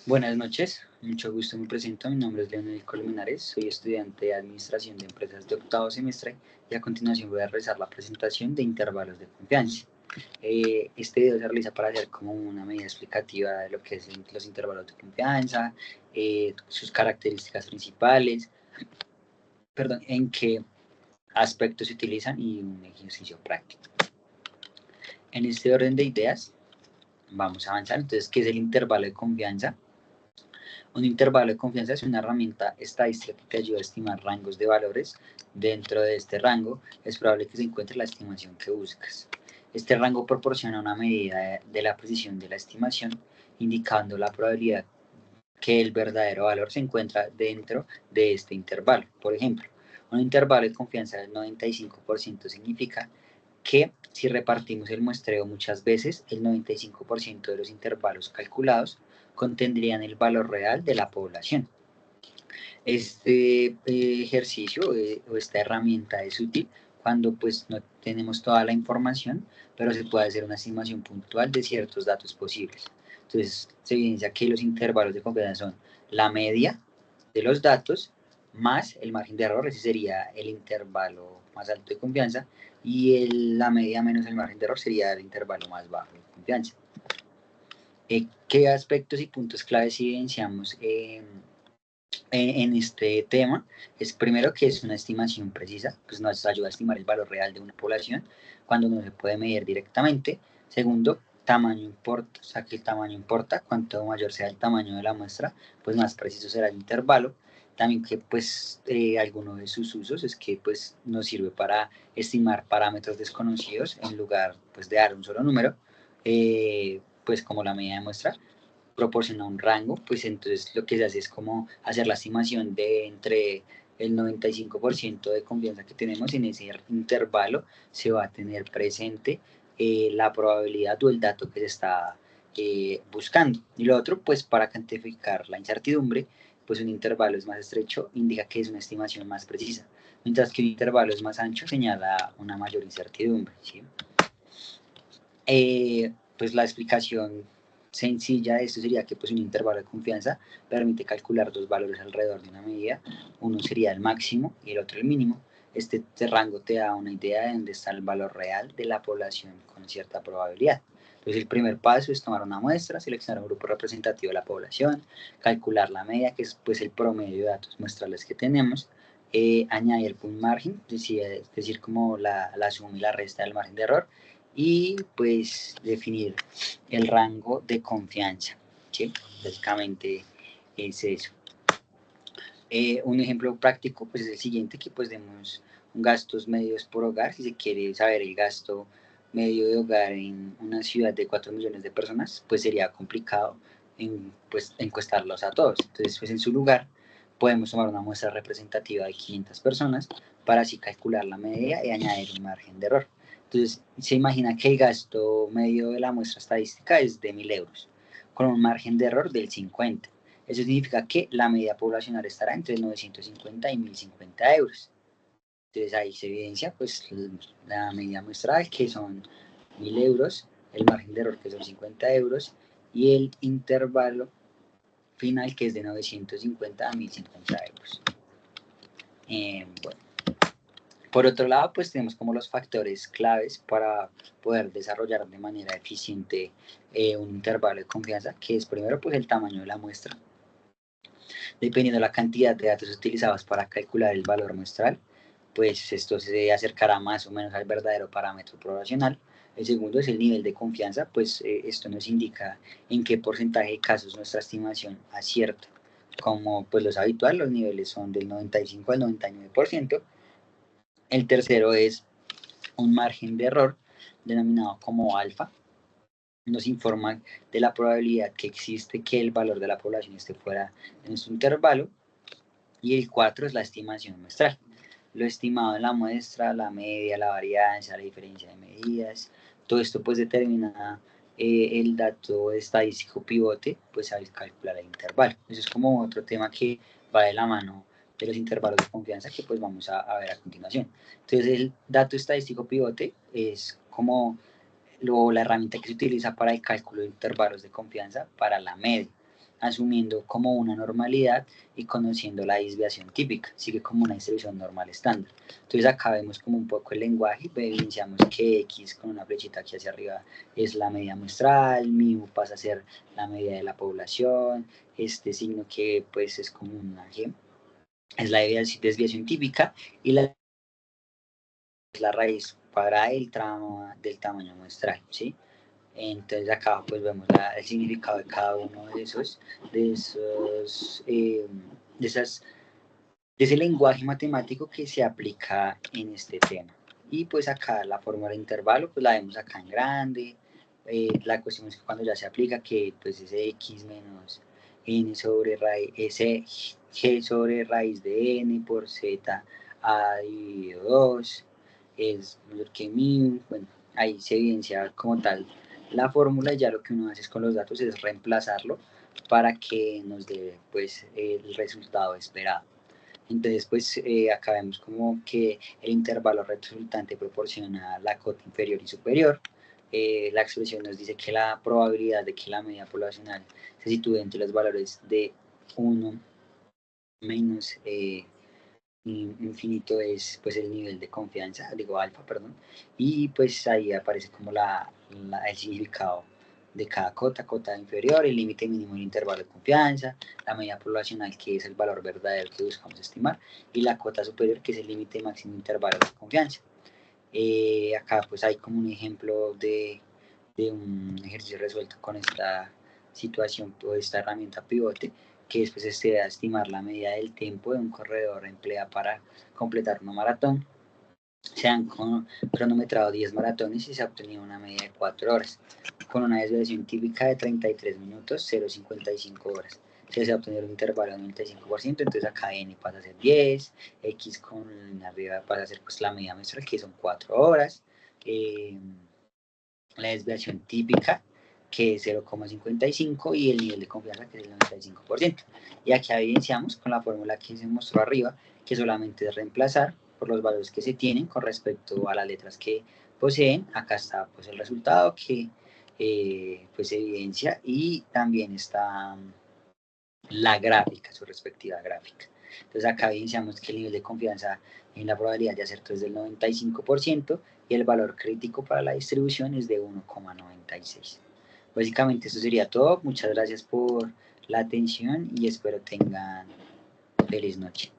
Buenas noches, mucho gusto, me presento, mi nombre es Leonel Colmenares, soy estudiante de Administración de Empresas de octavo semestre y a continuación voy a realizar la presentación de intervalos de confianza. Este video se realiza para hacer como una medida explicativa de lo que es los intervalos de confianza, sus características principales, en qué aspectos se utilizan y un ejercicio práctico. En este orden de ideas vamos a avanzar. Entonces, ¿qué es el intervalo de confianza? Un intervalo de confianza es una herramienta estadística que te ayuda a estimar rangos de valores. Dentro de este rango es probable que se encuentre la estimación que buscas. Este rango proporciona una medida de la precisión de la estimación, indicando la probabilidad que el verdadero valor se encuentra dentro de este intervalo. Por ejemplo, un intervalo de confianza del 95% significa que si repartimos el muestreo muchas veces, el 95% de los intervalos calculados contendrían el valor real de la población. Este ejercicio o esta herramienta es útil cuando pues no tenemos toda la información, pero se puede hacer una estimación puntual de ciertos datos posibles. Entonces se evidencia que los intervalos de confianza son la media de los datos más el margen de error, ese sería el intervalo más alto de confianza, y la media menos el margen de error sería el intervalo más bajo de confianza. ¿Qué aspectos y puntos claves evidenciamos en este tema? Es primero que es una estimación precisa, pues nos ayuda a estimar el valor real de una población cuando no se puede medir directamente. Segundo, tamaño importa, o sea que el tamaño importa, cuanto mayor sea el tamaño de la muestra, pues más preciso será el intervalo. También que pues alguno de sus usos es que pues nos sirve para estimar parámetros desconocidos en lugar pues de dar un solo número, pues como la medida de muestra proporciona un rango, pues entonces lo que se hace es como hacer la estimación de entre el 95% de confianza que tenemos en ese intervalo, se va a tener presente la probabilidad o el dato que se está buscando. Y lo otro, pues para cuantificar la incertidumbre, pues un intervalo es más estrecho, indica que es una estimación más precisa, mientras que un intervalo es más ancho, señala una mayor incertidumbre, ¿sí? Pues la explicación sencilla de esto sería que pues un intervalo de confianza permite calcular dos valores alrededor de una medida. Uno sería el máximo y el otro el mínimo. Este rango te da una idea de dónde está el valor real de la población con cierta probabilidad. Entonces el primer paso es tomar una muestra, seleccionar un grupo representativo de la población, calcular la media, que es pues el promedio de datos muestrales que tenemos, añadir el point margin, es decir, como la suma y la resta del margen de error, y pues definir el rango de confianza, ¿sí? Básicamente es eso. Un ejemplo práctico pues es el siguiente, que pues demos gastos medios por hogar. Si se quiere saber el gasto medio de hogar en una ciudad de 4 millones de personas, pues sería complicado pues, encuestarlos a todos. Entonces, pues en su lugar podemos tomar una muestra representativa de 500 personas para así calcular la media y añadir un margen de error. Entonces, se imagina que el gasto medio de la muestra estadística es de 1.000 euros, con un margen de error del 50. Eso significa que la media poblacional estará entre 950 y 1.050 euros. Entonces ahí se evidencia pues la media muestral, que son 1.000 euros, el margen de error, que son 50 euros, y el intervalo final, que es de 950 a 1.050 euros. Bueno. Por otro lado, pues tenemos como los factores claves para poder desarrollar de manera eficiente un intervalo de confianza, que es primero pues el tamaño de la muestra. Dependiendo de la cantidad de datos utilizados para calcular el valor muestral, pues esto se acercará más o menos al verdadero parámetro poblacional. El segundo es el nivel de confianza, pues esto nos indica en qué porcentaje de casos nuestra estimación acierta. Como pues lo es habitual, los niveles son del 95 al 99%. El tercero es un margen de error denominado como alfa. Nos informa de la probabilidad que existe que el valor de la población esté fuera de nuestro intervalo. Y el 4 es la estimación muestral. Lo estimado en la muestra, la media, la varianza, la diferencia de medidas, todo esto pues determina el dato estadístico pivote pues al calcular el intervalo. Eso es como otro tema que va de la mano de los intervalos de confianza que pues vamos a ver a continuación. Entonces el dato estadístico pivote es como la herramienta que se utiliza para el cálculo de intervalos de confianza para la media. asumiendo como una normalidad y conociendo la desviación típica, sigue como una distribución normal estándar. Entonces acá vemos como un poco el lenguaje, evidenciamos que X con una flechita aquí hacia arriba es la media muestral, mu pasa a ser la media de la población, este signo que pues es como una G, es la desviación típica, y la raíz cuadrada del tamaño muestral, ¿sí? Entonces acá pues vemos el significado de cada uno de esos, de esas, de ese lenguaje matemático que se aplica en este tema. Y pues acá la fórmula de intervalo pues la vemos acá en grande. La cuestión es que cuando ya se aplica que pues ese x menos n sobre raíz, ese g sobre raíz de n por z a dividido 2 es mayor que mu. Bueno, ahí se evidencia como tal la fórmula, y ya lo que uno hace con los datos es reemplazarlo para que nos dé pues el resultado esperado. Entonces, pues acá vemos como que el intervalo resultante proporciona la cota inferior y superior. La expresión nos dice que la probabilidad de que la media poblacional se sitúe entre los valores de 1 menos infinito es pues el nivel de confianza, digo alfa, perdón, y pues ahí aparece como el significado de cada cota inferior, el límite mínimo del intervalo de confianza, la media poblacional que es el valor verdadero que buscamos estimar, y la cota superior que es el límite máximo de intervalo de confianza. Acá pues hay como un ejemplo de un ejercicio resuelto con esta situación o esta herramienta pivote, que después se da a estimar la medida del tiempo de un corredor emplea para completar una maratón. Se han cronometrado 10 maratones y se ha obtenido una media de 4 horas, con una desviación típica de 33 minutos, 0,55 horas. Se ha obtenido un intervalo del 95%, entonces acá n pasa a ser 10, x con arriba pasa a ser pues la media mensual, que son 4 horas. La desviación típica, que es 0,55, y el nivel de confianza, que es el 95%. Y aquí evidenciamos con la fórmula que se mostró arriba, que solamente es reemplazar por los valores que se tienen con respecto a las letras que poseen. Acá está pues el resultado que pues evidencia, y también está la gráfica, su respectiva gráfica. Entonces acá evidenciamos que el nivel de confianza en la probabilidad de acerto es del 95%, y el valor crítico para la distribución es de 1,96. Básicamente eso sería todo. Muchas gracias por la atención y espero tengan feliz noche.